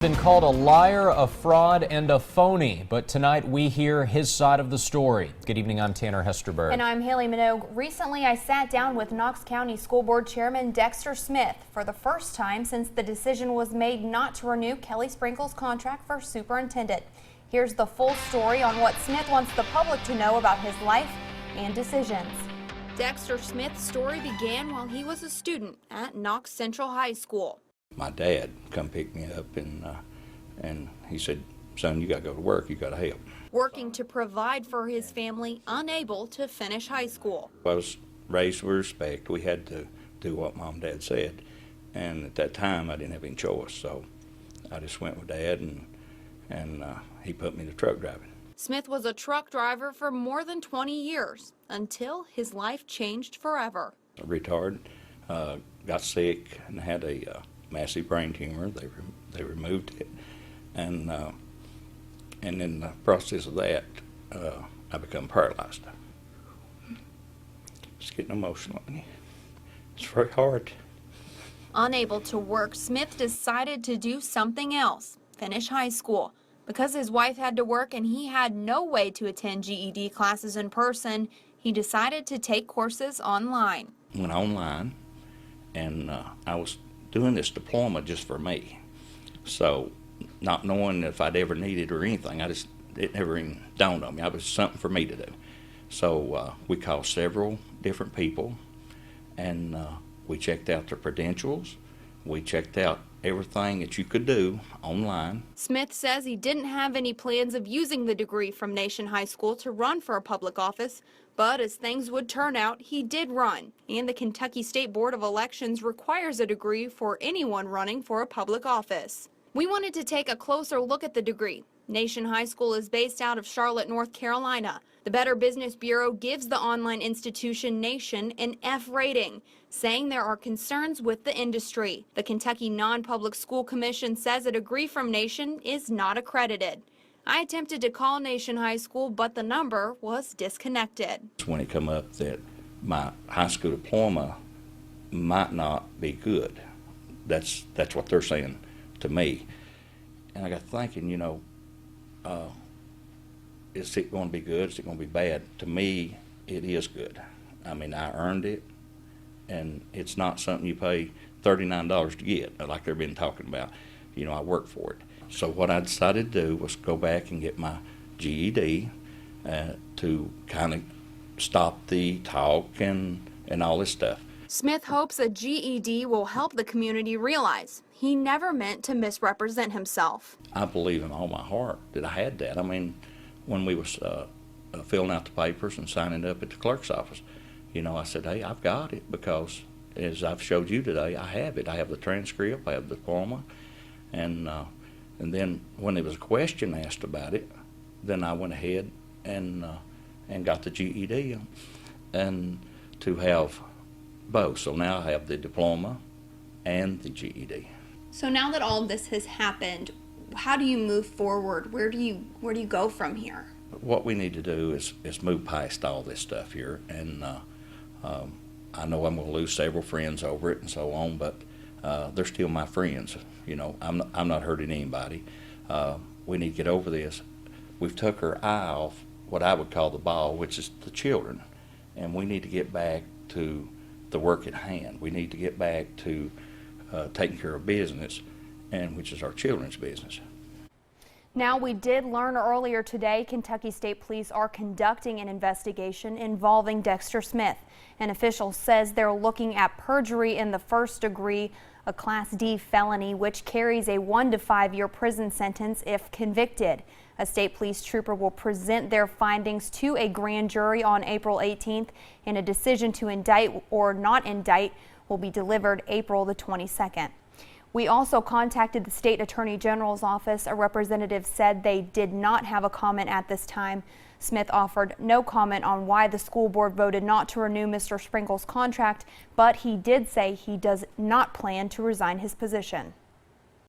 Been called a liar, a fraud, and a phony, but tonight we hear his side of the story. Good evening, I'm Tanner Hesterberg. And I'm Haley Minogue. Recently, I sat down with Knox County School Board Chairman Dexter Smith for the first time since the decision was made not to renew Kelly Sprinkle's contract for superintendent. Here's the full story on what Smith wants the public to know about his life and decisions. Dexter Smith's story began while he was a student at Knox Central High School. My dad come pick me up and he said, "Son, you got to go to work. You got to help." Working to provide for his family, unable to finish high school. I was raised with respect. We had to do what Mom and Dad said, and at that time I didn't have any choice, so I just went with Dad, and he put me to truck driving. Smith was a truck driver for more than 20 years until his life changed forever. I retired, got sick, and had a massive brain tumor. They removed it, and in the process of that, I become paralyzed. It's getting emotional. It's very hard. Unable to work, Smith decided to do something else, finish high school. Because his wife had to work and he had no way to attend GED classes in person, he decided to take courses online. Went online, and I was doing this diploma just for me. So, not knowing if I'd ever need it or anything, it never even dawned on me. It was something for me to do. So we called several different people, and we checked out their credentials. We checked out everything that you could do online. Smith says he didn't have any plans of using the degree from Nation High School to run for a public office, but as things would turn out, he did run. And the Kentucky State Board of Elections requires a degree for anyone running for a public office. We wanted to take a closer look at the degree. Nation High School is based out of Charlotte, North Carolina. The Better Business Bureau gives the online institution Nation an F rating, saying there are concerns with the industry. The Kentucky Non-Public School Commission says a degree from Nation is not accredited. I attempted to call Nation High School, but the number was disconnected. When it come up that my high school diploma might not be good, that's what they're saying to me. And I got thinking, is it going to be good? Is it going to be bad? To me, it is good. I mean, I earned it, and it's not something you pay $39 to get, like they've been talking about. I worked for it. So what I decided to do was go back and get my GED to kind of stop the talk and all this stuff. Smith hopes a GED will help the community realize he never meant to misrepresent himself. I believe in all my heart that I had that. I mean, when we was filling out the papers and signing up at the clerk's office, I said, hey, I've got it, because as I've showed you today, I have it. I have the transcript, I have the diploma, and then when there was a question asked about it, then I went ahead and got the GED, and to have both. So now I have the diploma and the GED. So now that all of this has happened, how do you move forward? Where do you go from here? What we need to do is move past all this stuff here, and I know I'm going to lose several friends over it and so on, but they're still my friends. I'm not hurting anybody. We need to get over this. We've took our eye off what I would call the ball, which is the children, and we need to get back to the work at hand. We need to get back to taking care of business, and which is our children's business. Now, we did learn earlier today Kentucky State Police are conducting an investigation involving Dexter Smith. An official says they're looking at perjury in the first degree, a Class D felony, which carries a 1 to 5 year prison sentence if convicted. A state police trooper will present their findings to a grand jury on April 18th, and a decision to indict or not indict will be delivered April the 22nd. We also contacted the State Attorney General's office. A representative said they did not have a comment at this time. Smith offered no comment on why the school board voted not to renew Mr. Sprinkle's contract, but he did say he does not plan to resign his position.